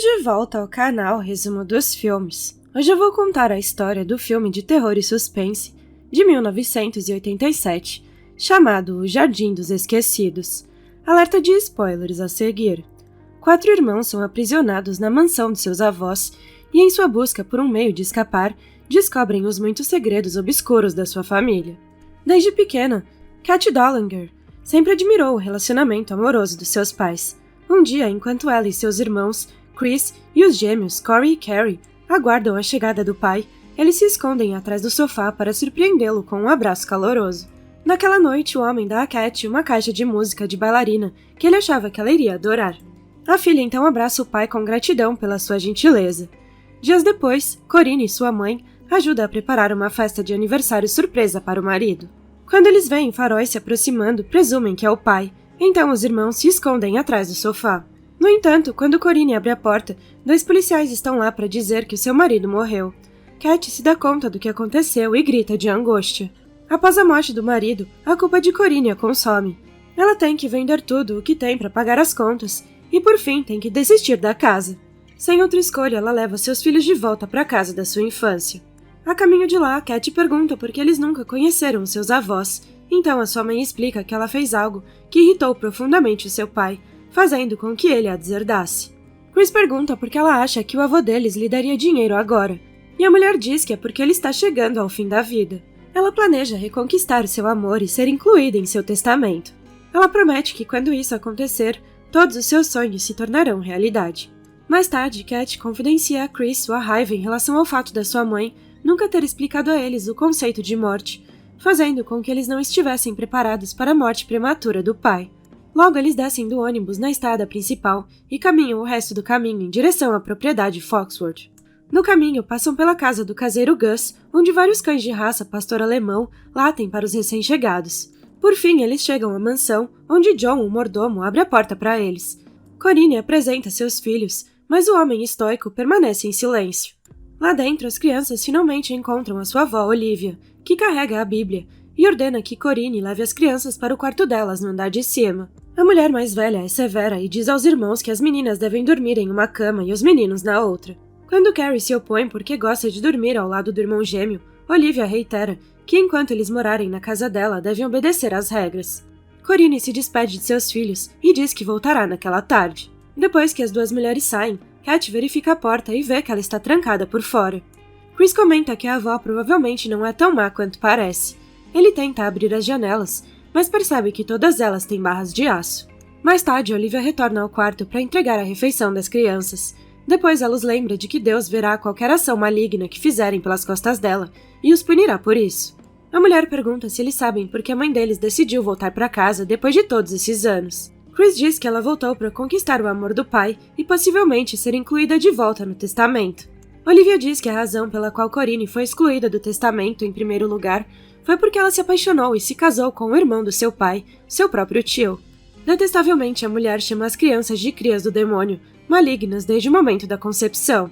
de volta ao canal Resumo dos Filmes. Hoje eu vou contar a história do filme de terror e suspense de 1987, chamado O Jardim dos Esquecidos. Alerta de spoilers a seguir. 4 irmãos são aprisionados na mansão de seus avós e, em sua busca por um meio de escapar, descobrem os muitos segredos obscuros da sua família. Desde pequena, Kat Dollinger sempre admirou o relacionamento amoroso dos seus pais. Um dia, enquanto ela e seus irmãos, Chris e os gêmeos Corey e Carrie, aguardam a chegada do pai, eles se escondem atrás do sofá para surpreendê-lo com um abraço caloroso. Naquela noite, o homem dá a Kat uma caixa de música de bailarina que ele achava que ela iria adorar. A filha então abraça o pai com gratidão pela sua gentileza. Dias depois, Corinne, sua mãe, ajuda a preparar uma festa de aniversário surpresa para o marido. Quando eles veem faróis se aproximando, presumem que é o pai, então os irmãos se escondem atrás do sofá. No entanto, quando Corinne abre a porta, 2 policiais estão lá para dizer que o seu marido morreu. Kat se dá conta do que aconteceu e grita de angústia. Após a morte do marido, a culpa de Corinne a consome. Ela tem que vender tudo o que tem para pagar as contas e, por fim, tem que desistir da casa. Sem outra escolha, ela leva seus filhos de volta para a casa da sua infância. A caminho de lá, Kat pergunta por que eles nunca conheceram seus avós, então a sua mãe explica que ela fez algo que irritou profundamente o seu pai, fazendo com que ele a deserdasse. Chris pergunta por que ela acha que o avô deles lhe daria dinheiro agora, e a mulher diz que é porque ele está chegando ao fim da vida. Ela planeja reconquistar seu amor e ser incluída em seu testamento. Ela promete que quando isso acontecer, todos os seus sonhos se tornarão realidade. Mais tarde, Kat confidencia a Chris sua raiva em relação ao fato da sua mãe nunca ter explicado a eles o conceito de morte, fazendo com que eles não estivessem preparados para a morte prematura do pai. Logo, eles descem do ônibus na estrada principal e caminham o resto do caminho em direção à propriedade Foxworth. No caminho, passam pela casa do caseiro Gus, onde vários cães de raça pastor alemão latem para os recém-chegados. Por fim, eles chegam à mansão, onde John, o mordomo, abre a porta para eles. Corinne apresenta seus filhos, mas o homem estoico permanece em silêncio. Lá dentro, as crianças finalmente encontram a sua avó, Olivia, que carrega a Bíblia, e ordena que Corinne leve as crianças para o quarto delas no andar de cima. A mulher mais velha é severa e diz aos irmãos que as meninas devem dormir em uma cama e os meninos na outra. Quando Carrie se opõe porque gosta de dormir ao lado do irmão gêmeo, Olivia reitera que enquanto eles morarem na casa dela, devem obedecer às regras. Corinne se despede de seus filhos e diz que voltará naquela tarde. Depois que as 2 mulheres saem, Kat verifica a porta e vê que ela está trancada por fora. Chris comenta que a avó provavelmente não é tão má quanto parece. Ele tenta abrir as janelas, mas percebe que todas elas têm barras de aço. Mais tarde, Olivia retorna ao quarto para entregar a refeição das crianças. Depois ela os lembra de que Deus verá qualquer ação maligna que fizerem pelas costas dela e os punirá por isso. A mulher pergunta se eles sabem por que a mãe deles decidiu voltar para casa depois de todos esses anos. Chris diz que ela voltou para conquistar o amor do pai e possivelmente ser incluída de volta no testamento. Olivia diz que a razão pela qual Corinne foi excluída do testamento em primeiro lugar foi porque ela se apaixonou e se casou com o irmão do seu pai, seu próprio tio. Detestavelmente, a mulher chama as crianças de crias do demônio, malignas desde o momento da concepção.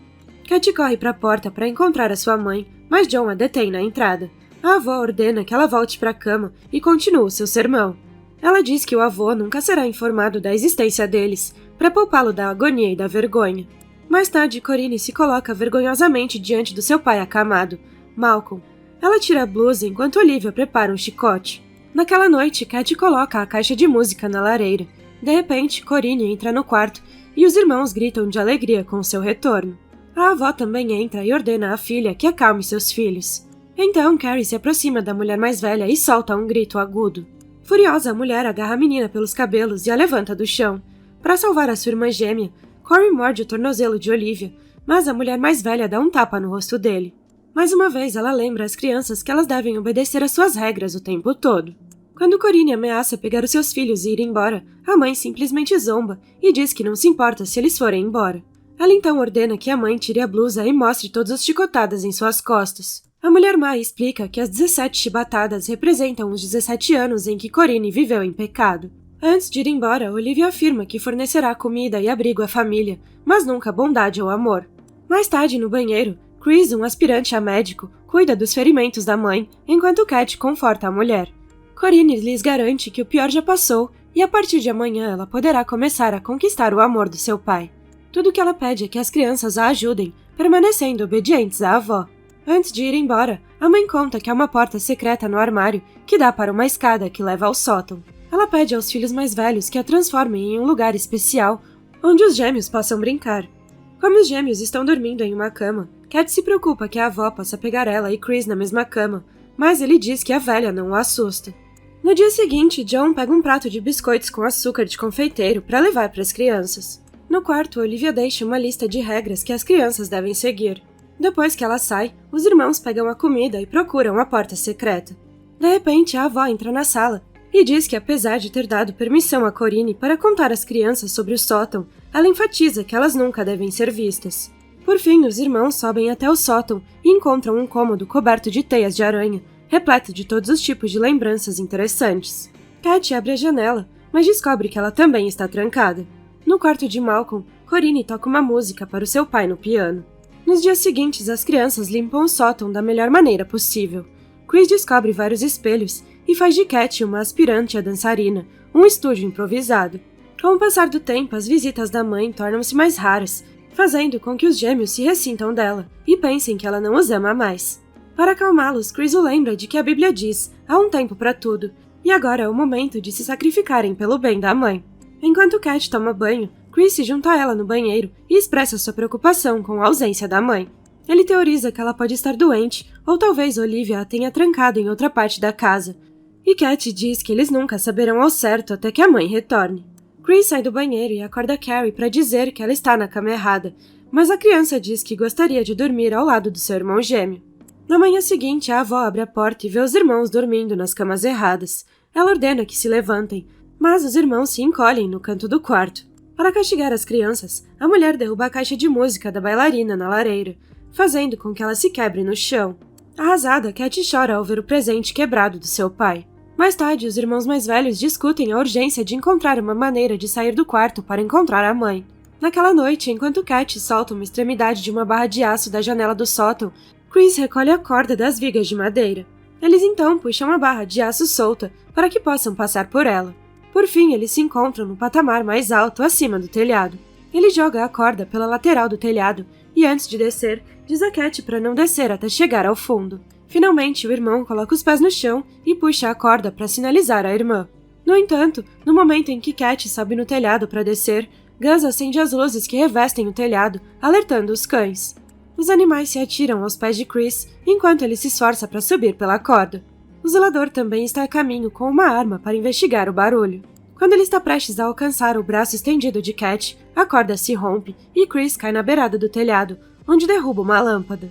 Kat corre para a porta para encontrar a sua mãe, mas John a detém na entrada. A avó ordena que ela volte para a cama e continue seu sermão. Ela diz que o avô nunca será informado da existência deles, para poupá-lo da agonia e da vergonha. Mais tarde, Corinne se coloca vergonhosamente diante do seu pai acamado, Malcolm. Ela tira a blusa enquanto Olivia prepara um chicote. Naquela noite, Kat coloca a caixa de música na lareira. De repente, Corinne entra no quarto e os irmãos gritam de alegria com seu retorno. A avó também entra e ordena à filha que acalme seus filhos. Então, Carrie se aproxima da mulher mais velha e solta um grito agudo. Furiosa, a mulher agarra a menina pelos cabelos e a levanta do chão. Para salvar a sua irmã gêmea, Corey morde o tornozelo de Olivia, mas a mulher mais velha dá um tapa no rosto dele. Mais uma vez, ela lembra às crianças que elas devem obedecer às suas regras o tempo todo. Quando Corinne ameaça pegar os seus filhos e ir embora, a mãe simplesmente zomba e diz que não se importa se eles forem embora. Ela então ordena que a mãe tire a blusa e mostre todas as chicotadas em suas costas. A mulher má explica que as 17 chibatadas representam os 17 anos em que Corinne viveu em pecado. Antes de ir embora, Olivia afirma que fornecerá comida e abrigo à família, mas nunca bondade ou amor. Mais tarde, no banheiro, Chris, um aspirante a médico, cuida dos ferimentos da mãe, enquanto Kat conforta a mulher. Corinne lhes garante que o pior já passou e a partir de amanhã ela poderá começar a conquistar o amor do seu pai. Tudo que ela pede é que as crianças a ajudem, permanecendo obedientes à avó. Antes de ir embora, a mãe conta que há uma porta secreta no armário que dá para uma escada que leva ao sótão. Ela pede aos filhos mais velhos que a transformem em um lugar especial onde os gêmeos possam brincar. Como os gêmeos estão dormindo em uma cama, Cat se preocupa que a avó possa pegar ela e Chris na mesma cama, mas ele diz que a velha não o assusta. No dia seguinte, John pega um prato de biscoitos com açúcar de confeiteiro para levar para as crianças. No quarto, Olivia deixa uma lista de regras que as crianças devem seguir. Depois que ela sai, os irmãos pegam a comida e procuram a porta secreta. De repente, a avó entra na sala e diz que, apesar de ter dado permissão a Corinne para contar às crianças sobre o sótão, ela enfatiza que elas nunca devem ser vistas. Por fim, os irmãos sobem até o sótão e encontram um cômodo coberto de teias de aranha, repleto de todos os tipos de lembranças interessantes. Cat abre a janela, mas descobre que ela também está trancada. No quarto de Malcolm, Corinne toca uma música para o seu pai no piano. Nos dias seguintes, as crianças limpam o sótão da melhor maneira possível. Chris descobre vários espelhos e faz de Cat uma aspirante a dançarina, um estúdio improvisado. Com o passar do tempo, as visitas da mãe tornam-se mais raras, fazendo com que os gêmeos se ressintam dela e pensem que ela não os ama mais. Para acalmá-los, Chris o lembra de que a Bíblia diz: há um tempo para tudo, e agora é o momento de se sacrificarem pelo bem da mãe. Enquanto Cat toma banho, Chris se junta a ela no banheiro e expressa sua preocupação com a ausência da mãe. Ele teoriza que ela pode estar doente, ou talvez Olivia a tenha trancado em outra parte da casa. E Cat diz que eles nunca saberão ao certo até que a mãe retorne. Chris sai do banheiro e acorda Carrie para dizer que ela está na cama errada, mas a criança diz que gostaria de dormir ao lado do seu irmão gêmeo. Na manhã seguinte, a avó abre a porta e vê os irmãos dormindo nas camas erradas. Ela ordena que se levantem, mas os irmãos se encolhem no canto do quarto. Para castigar as crianças, a mulher derruba a caixa de música da bailarina na lareira, fazendo com que ela se quebre no chão. Arrasada, Cat chora ao ver o presente quebrado do seu pai. Mais tarde, os irmãos mais velhos discutem a urgência de encontrar uma maneira de sair do quarto para encontrar a mãe. Naquela noite, enquanto Cat solta uma extremidade de uma barra de aço da janela do sótão, Chris recolhe a corda das vigas de madeira. Eles então puxam a barra de aço solta para que possam passar por ela. Por fim, eles se encontram no patamar mais alto acima do telhado. Ele joga a corda pela lateral do telhado e, antes de descer, diz a Cat para não descer até chegar ao fundo. Finalmente, o irmão coloca os pés no chão e puxa a corda para sinalizar a irmã. No entanto, no momento em que Cat sobe no telhado para descer, Gus acende as luzes que revestem o telhado, alertando os cães. Os animais se atiram aos pés de Chris enquanto ele se esforça para subir pela corda. O zelador também está a caminho com uma arma para investigar o barulho. Quando ele está prestes a alcançar o braço estendido de Cat, a corda se rompe e Chris cai na beirada do telhado, onde derruba uma lâmpada.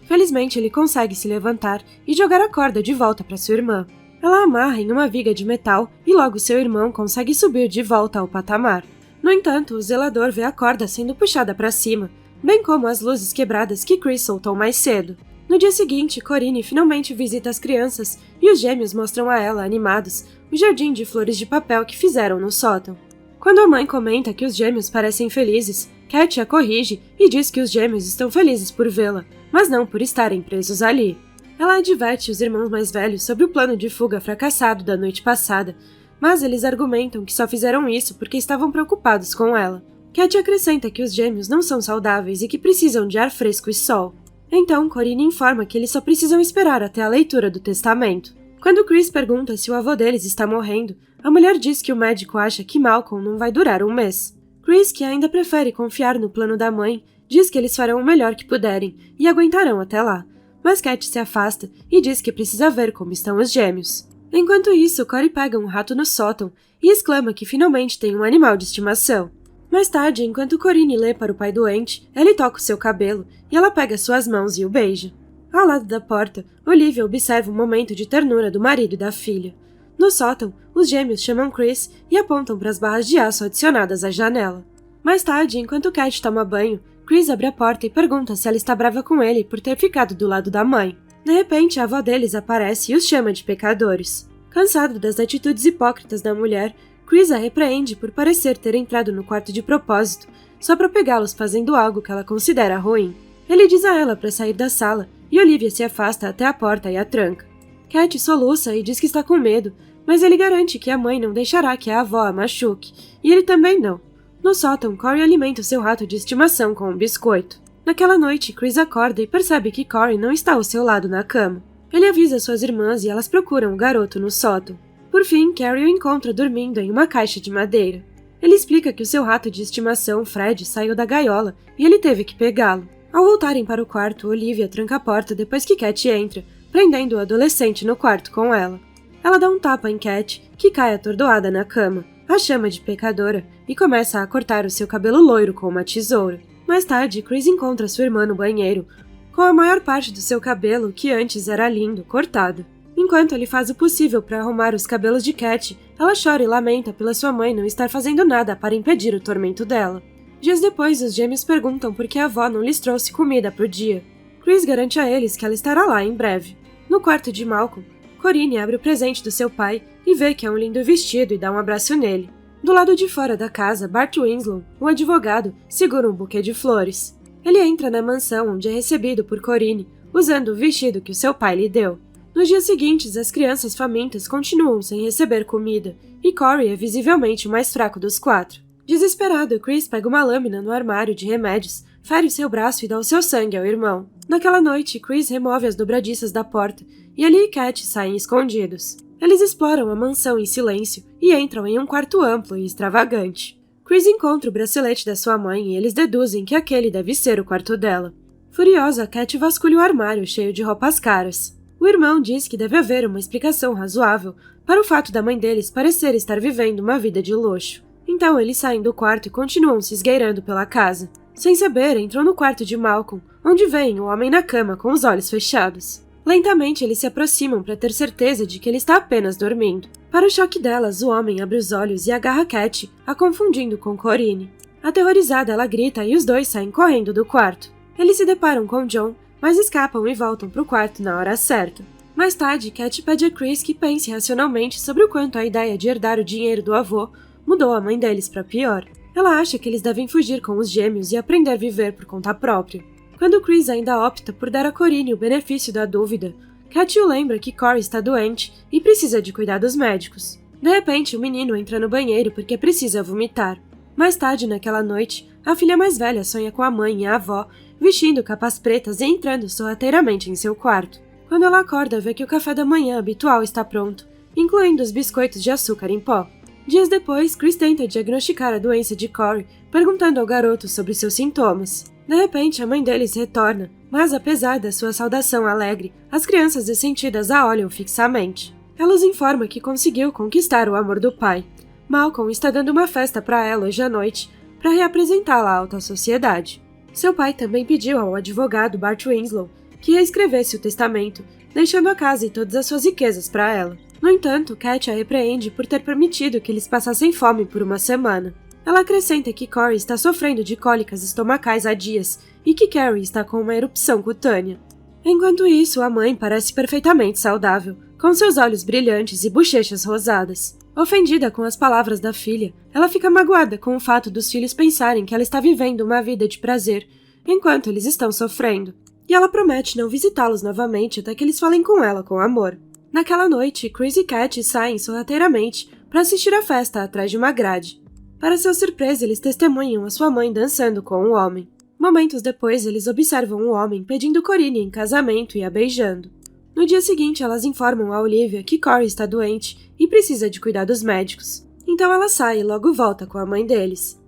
Felizmente, ele consegue se levantar e jogar a corda de volta para sua irmã. Ela a amarra em uma viga de metal e logo seu irmão consegue subir de volta ao patamar. No entanto, o zelador vê a corda sendo puxada para cima, bem como as luzes quebradas que Chris soltou mais cedo. No dia seguinte, Corinne finalmente visita as crianças e os gêmeos mostram a ela, animados, o jardim de flores de papel que fizeram no sótão. Quando a mãe comenta que os gêmeos parecem felizes, Cat a corrige e diz que os gêmeos estão felizes por vê-la, mas não por estarem presos ali. Ela adverte os irmãos mais velhos sobre o plano de fuga fracassado da noite passada, mas eles argumentam que só fizeram isso porque estavam preocupados com ela. Cat acrescenta que os gêmeos não são saudáveis e que precisam de ar fresco e sol. Então, Corinne informa que eles só precisam esperar até a leitura do testamento. Quando Chris pergunta se o avô deles está morrendo, a mulher diz que o médico acha que Malcolm não vai durar um mês. Chris, que ainda prefere confiar no plano da mãe, diz que eles farão o melhor que puderem e aguentarão até lá. Mas Cat se afasta e diz que precisa ver como estão os gêmeos. Enquanto isso, Corey pega um rato no sótão e exclama que finalmente tem um animal de estimação. Mais tarde, enquanto Corinne lê para o pai doente, ele toca o seu cabelo e ela pega suas mãos e o beija. Ao lado da porta, Olivia observa um momento de ternura do marido e da filha. No sótão, os gêmeos chamam Chris e apontam para as barras de aço adicionadas à janela. Mais tarde, enquanto Cat toma banho, Chris abre a porta e pergunta se ela está brava com ele por ter ficado do lado da mãe. De repente, a avó deles aparece e os chama de pecadores. Cansado das atitudes hipócritas da mulher, Chris a repreende por parecer ter entrado no quarto de propósito, só para pegá-los fazendo algo que ela considera ruim. Ele diz a ela para sair da sala, e Olivia se afasta até a porta e a tranca. Cat soluça e diz que está com medo, mas ele garante que a mãe não deixará que a avó a machuque, e ele também não. No sótão, Corey alimenta o seu rato de estimação com um biscoito. Naquela noite, Chris acorda e percebe que Corey não está ao seu lado na cama. Ele avisa suas irmãs e elas procuram o garoto no sótão. Por fim, Carrie o encontra dormindo em uma caixa de madeira. Ele explica que o seu rato de estimação, Fred, saiu da gaiola e ele teve que pegá-lo. Ao voltarem para o quarto, Olivia tranca a porta depois que Cat entra, prendendo o adolescente no quarto com ela. Ela dá um tapa em Cat, que cai atordoada na cama, a chama de pecadora, e começa a cortar o seu cabelo loiro com uma tesoura. Mais tarde, Chris encontra sua irmã no banheiro, com a maior parte do seu cabelo, que antes era lindo, cortado. Enquanto ele faz o possível para arrumar os cabelos de Cat, ela chora e lamenta pela sua mãe não estar fazendo nada para impedir o tormento dela. Dias depois, os gêmeos perguntam por que a avó não lhes trouxe comida pro dia. Chris garante a eles que ela estará lá em breve. No quarto de Malcolm, Corinne abre o presente do seu pai e vê que é um lindo vestido e dá um abraço nele. Do lado de fora da casa, Bart Winslow, um advogado, segura um buquê de flores. Ele entra na mansão onde é recebido por Corinne, usando o vestido que o seu pai lhe deu. Nos dias seguintes, as crianças famintas continuam sem receber comida, e Corey é visivelmente o mais fraco dos quatro. Desesperado, Chris pega uma lâmina no armário de remédios, fere o seu braço e dá o seu sangue ao irmão. Naquela noite, Chris remove as dobradiças da porta, e ele e Cat saem escondidos. Eles exploram a mansão em silêncio e entram em um quarto amplo e extravagante. Chris encontra o bracelete da sua mãe e eles deduzem que aquele deve ser o quarto dela. Furiosa, Cat vasculha o armário cheio de roupas caras. O irmão diz que deve haver uma explicação razoável para o fato da mãe deles parecer estar vivendo uma vida de luxo. Então eles saem do quarto e continuam se esgueirando pela casa. Sem saber, entram no quarto de Malcolm, onde veem o homem na cama com os olhos fechados. Lentamente eles se aproximam para ter certeza de que ele está apenas dormindo. Para o choque delas, o homem abre os olhos e agarra Cat, a confundindo com Corinne. Aterrorizada, ela grita e os dois saem correndo do quarto. Eles se deparam com John, mas escapam e voltam para o quarto na hora certa. Mais tarde, Cat pede a Chris que pense racionalmente sobre o quanto a ideia de herdar o dinheiro do avô mudou a mãe deles para pior. Ela acha que eles devem fugir com os gêmeos e aprender a viver por conta própria. Quando Chris ainda opta por dar a Corinne o benefício da dúvida, Cat o lembra que Corey está doente e precisa de cuidados médicos. De repente, o menino entra no banheiro porque precisa vomitar. Mais tarde naquela noite, a filha mais velha sonha com a mãe e a avó, vestindo capas pretas e entrando sorrateiramente em seu quarto. Quando ela acorda, vê que o café da manhã habitual está pronto, incluindo os biscoitos de açúcar em pó. Dias depois, Chris tenta diagnosticar a doença de Corey, perguntando ao garoto sobre seus sintomas. De repente, a mãe deles retorna, mas apesar da sua saudação alegre, as crianças ressentidas a olham fixamente. Ela os informa que conseguiu conquistar o amor do pai. Malcolm está dando uma festa para ela hoje à noite, para reapresentá-la à alta sociedade. Seu pai também pediu ao advogado Bart Winslow que reescrevesse o testamento, deixando a casa e todas as suas riquezas para ela. No entanto, Cat a repreende por ter permitido que eles passassem fome por uma semana. Ela acrescenta que Corey está sofrendo de cólicas estomacais há dias e que Carrie está com uma erupção cutânea. Enquanto isso, a mãe parece perfeitamente saudável, com seus olhos brilhantes e bochechas rosadas. Ofendida com as palavras da filha, ela fica magoada com o fato dos filhos pensarem que ela está vivendo uma vida de prazer, enquanto eles estão sofrendo. E ela promete não visitá-los novamente até que eles falem com ela com amor. Naquela noite, Chris e Cat saem sorrateiramente para assistir à festa atrás de uma grade. Para sua surpresa, eles testemunham a sua mãe dançando com um homem. Momentos depois, eles observam o homem pedindo Corinne em casamento e a beijando. No dia seguinte, elas informam a Olivia que Corey está doente e precisa de cuidados médicos. Então ela sai e logo volta com a mãe deles.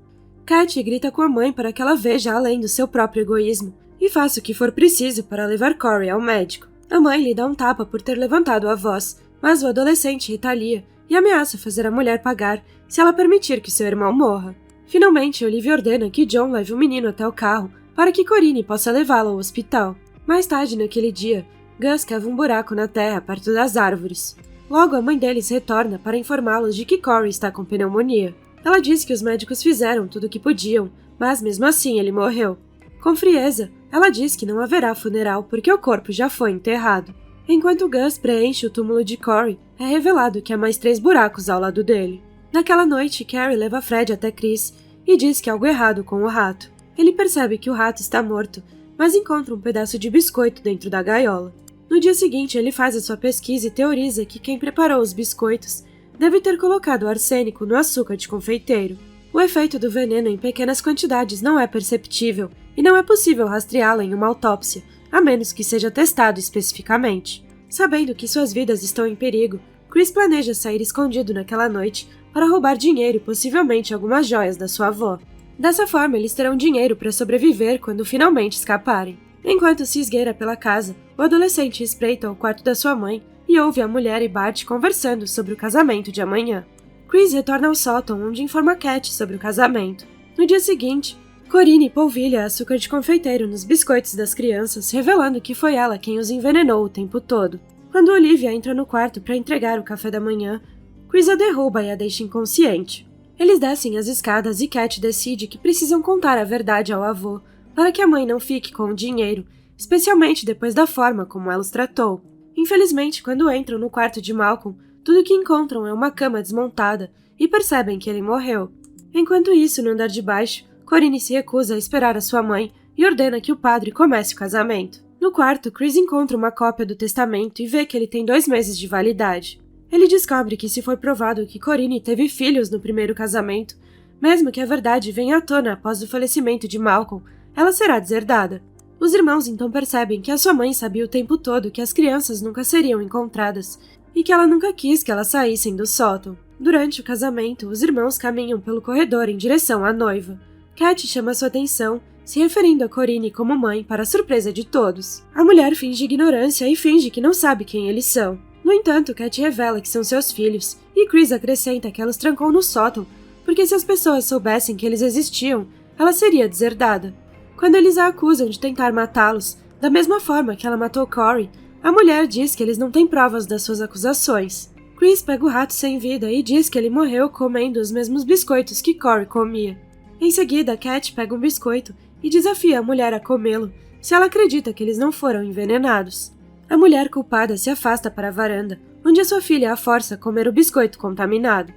Cat grita com a mãe para que ela veja além do seu próprio egoísmo e faça o que for preciso para levar Corey ao médico. A mãe lhe dá um tapa por ter levantado a voz, mas o adolescente retalia e ameaça fazer a mulher pagar se ela permitir que seu irmão morra. Finalmente, Olivia ordena que John leve o menino até o carro para que Corinne possa levá-lo ao hospital. Mais tarde naquele dia, Gus cava um buraco na terra perto das árvores. Logo, a mãe deles retorna para informá-los de que Corey está com pneumonia. Ela diz que os médicos fizeram tudo o que podiam, mas mesmo assim ele morreu. Com frieza, ela diz que não haverá funeral porque o corpo já foi enterrado. Enquanto Gus preenche o túmulo de Corey, é revelado que há mais 3 buracos ao lado dele. Naquela noite, Carrie leva Fred até Chris e diz que há algo errado com o rato. Ele percebe que o rato está morto, mas encontra um pedaço de biscoito dentro da gaiola. No dia seguinte, ele faz a sua pesquisa e teoriza que quem preparou os biscoitos deve ter colocado arsênico no açúcar de confeiteiro. O efeito do veneno em pequenas quantidades não é perceptível e não é possível rastreá-la em uma autópsia, a menos que seja testado especificamente. Sabendo que suas vidas estão em perigo, Chris planeja sair escondido naquela noite para roubar dinheiro e possivelmente algumas joias da sua avó. Dessa forma, eles terão dinheiro para sobreviver quando finalmente escaparem. Enquanto se esgueira pela casa, o adolescente espreita o quarto da sua mãe e ouve a mulher e Bart conversando sobre o casamento de amanhã. Chris retorna ao sótão onde informa Cat sobre o casamento. No dia seguinte, Corinne polvilha açúcar de confeiteiro nos biscoitos das crianças, revelando que foi ela quem os envenenou o tempo todo. Quando Olivia entra no quarto para entregar o café da manhã, Chris a derruba e a deixa inconsciente. Eles descem as escadas e Cat decide que precisam contar a verdade ao avô, para que a mãe não fique com o dinheiro, especialmente depois da forma como ela os tratou. Infelizmente, quando entram no quarto de Malcolm, tudo que encontram é uma cama desmontada e percebem que ele morreu. Enquanto isso, no andar de baixo, Corinne se recusa a esperar a sua mãe e ordena que o padre comece o casamento. No quarto, Chris encontra uma cópia do testamento e vê que ele tem 2 meses de validade. Ele descobre que se for provado que Corinne teve filhos no primeiro casamento, mesmo que a verdade venha à tona após o falecimento de Malcolm, ela será deserdada. Os irmãos então percebem que a sua mãe sabia o tempo todo que as crianças nunca seriam encontradas e que ela nunca quis que elas saíssem do sótão. Durante o casamento, os irmãos caminham pelo corredor em direção à noiva. Cat chama sua atenção, se referindo a Corinne como mãe para a surpresa de todos. A mulher finge ignorância e finge que não sabe quem eles são. No entanto, Cat revela que são seus filhos, e Chris acrescenta que ela os trancou no sótão, porque se as pessoas soubessem que eles existiam, ela seria deserdada. Quando eles a acusam de tentar matá-los, da mesma forma que ela matou Corey, a mulher diz que eles não têm provas das suas acusações. Chris pega o rato sem vida e diz que ele morreu comendo os mesmos biscoitos que Corey comia. Em seguida, Cat pega um biscoito e desafia a mulher a comê-lo, se ela acredita que eles não foram envenenados. A mulher culpada se afasta para a varanda, onde a sua filha a força a comer o biscoito contaminado.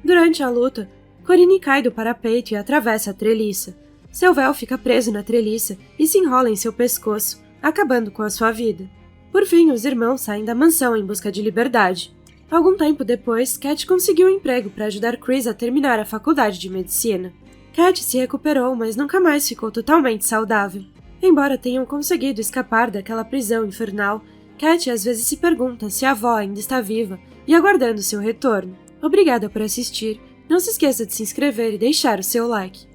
Durante a luta, Corinne cai do parapeito e atravessa a treliça. Seu véu fica preso na treliça e se enrola em seu pescoço, acabando com a sua vida. Por fim, os irmãos saem da mansão em busca de liberdade. Algum tempo depois, Cat conseguiu um emprego para ajudar Chris a terminar a faculdade de medicina. Cat se recuperou, mas nunca mais ficou totalmente saudável. Embora tenham conseguido escapar daquela prisão infernal, Cat às vezes se pergunta se a avó ainda está viva e aguardando seu retorno. Obrigada por assistir. Não se esqueça de se inscrever e deixar o seu like.